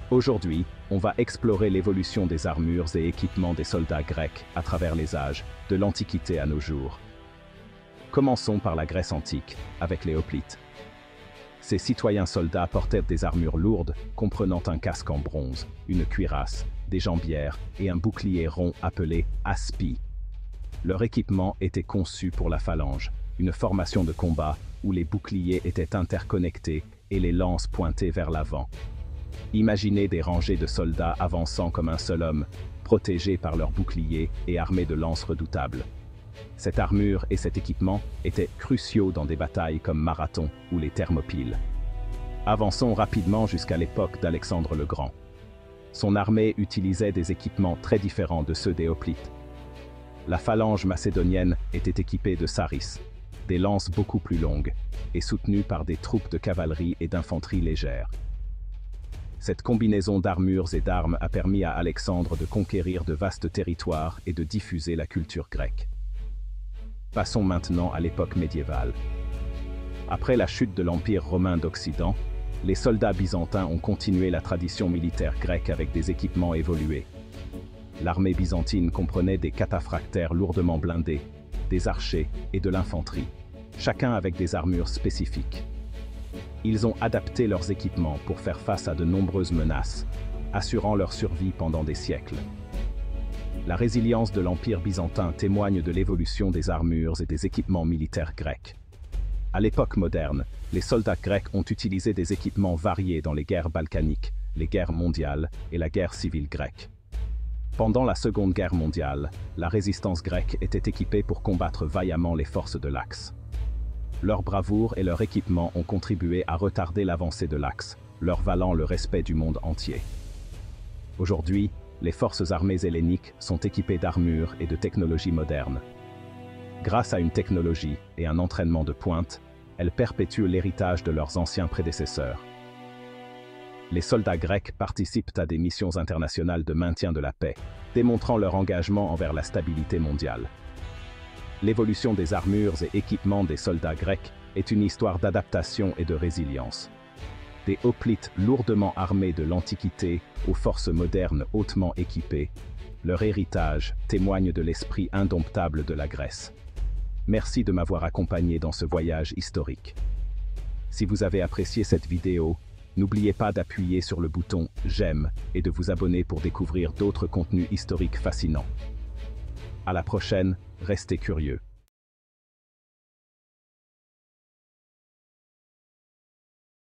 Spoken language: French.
Aujourd'hui, on va explorer l'évolution des armures et équipements des soldats grecs à travers les âges, de l'Antiquité à nos jours. Commençons par la Grèce antique, avec les hoplites. Ces citoyens soldats portaient des armures lourdes, comprenant un casque en bronze, une cuirasse, des jambières et un bouclier rond appelé aspi. Leur équipement était conçu pour la phalange, une formation de combat où les boucliers étaient interconnectés et les lances pointées vers l'avant. Imaginez des rangées de soldats avançant comme un seul homme, protégés par leurs boucliers et armés de lances redoutables. Cette armure et cet équipement étaient cruciaux dans des batailles comme Marathon ou les Thermopyles. Avançons rapidement jusqu'à l'époque d'Alexandre le Grand. Son armée utilisait des équipements très différents de ceux des hoplites. La phalange macédonienne était équipée de saris, des lances beaucoup plus longues, et soutenues par des troupes de cavalerie et d'infanterie légère. Cette combinaison d'armures et d'armes a permis à Alexandre de conquérir de vastes territoires et de diffuser la culture grecque. Passons maintenant à l'époque médiévale. Après la chute de l'Empire romain d'Occident, les soldats byzantins ont continué la tradition militaire grecque avec des équipements évolués. L'armée byzantine comprenait des cataphractaires lourdement blindés, des archers et de l'infanterie, chacun avec des armures spécifiques. Ils ont adapté leurs équipements pour faire face à de nombreuses menaces, assurant leur survie pendant des siècles. La résilience de l'Empire byzantin témoigne de l'évolution des armures et des équipements militaires grecs. À l'époque moderne, les soldats grecs ont utilisé des équipements variés dans les guerres balkaniques, les guerres mondiales et la guerre civile grecque. Pendant la Seconde Guerre mondiale, la résistance grecque était équipée pour combattre vaillamment les forces de l'Axe. Leur bravoure et leur équipement ont contribué à retarder l'avancée de l'Axe, leur valant le respect du monde entier. Aujourd'hui, les forces armées helléniques sont équipées d'armures et de technologies modernes. Grâce à une technologie et un entraînement de pointe, elles perpétuent l'héritage de leurs anciens prédécesseurs. Les soldats grecs participent à des missions internationales de maintien de la paix, démontrant leur engagement envers la stabilité mondiale. L'évolution des armures et équipements des soldats grecs est une histoire d'adaptation et de résilience. Des hoplites lourdement armés de l'Antiquité aux forces modernes hautement équipées, leur héritage témoigne de l'esprit indomptable de la Grèce. Merci de m'avoir accompagné dans ce voyage historique. Si vous avez apprécié cette vidéo, n'oubliez pas d'appuyer sur le bouton « J'aime » et de vous abonner pour découvrir d'autres contenus historiques fascinants. À la prochaine, restez curieux.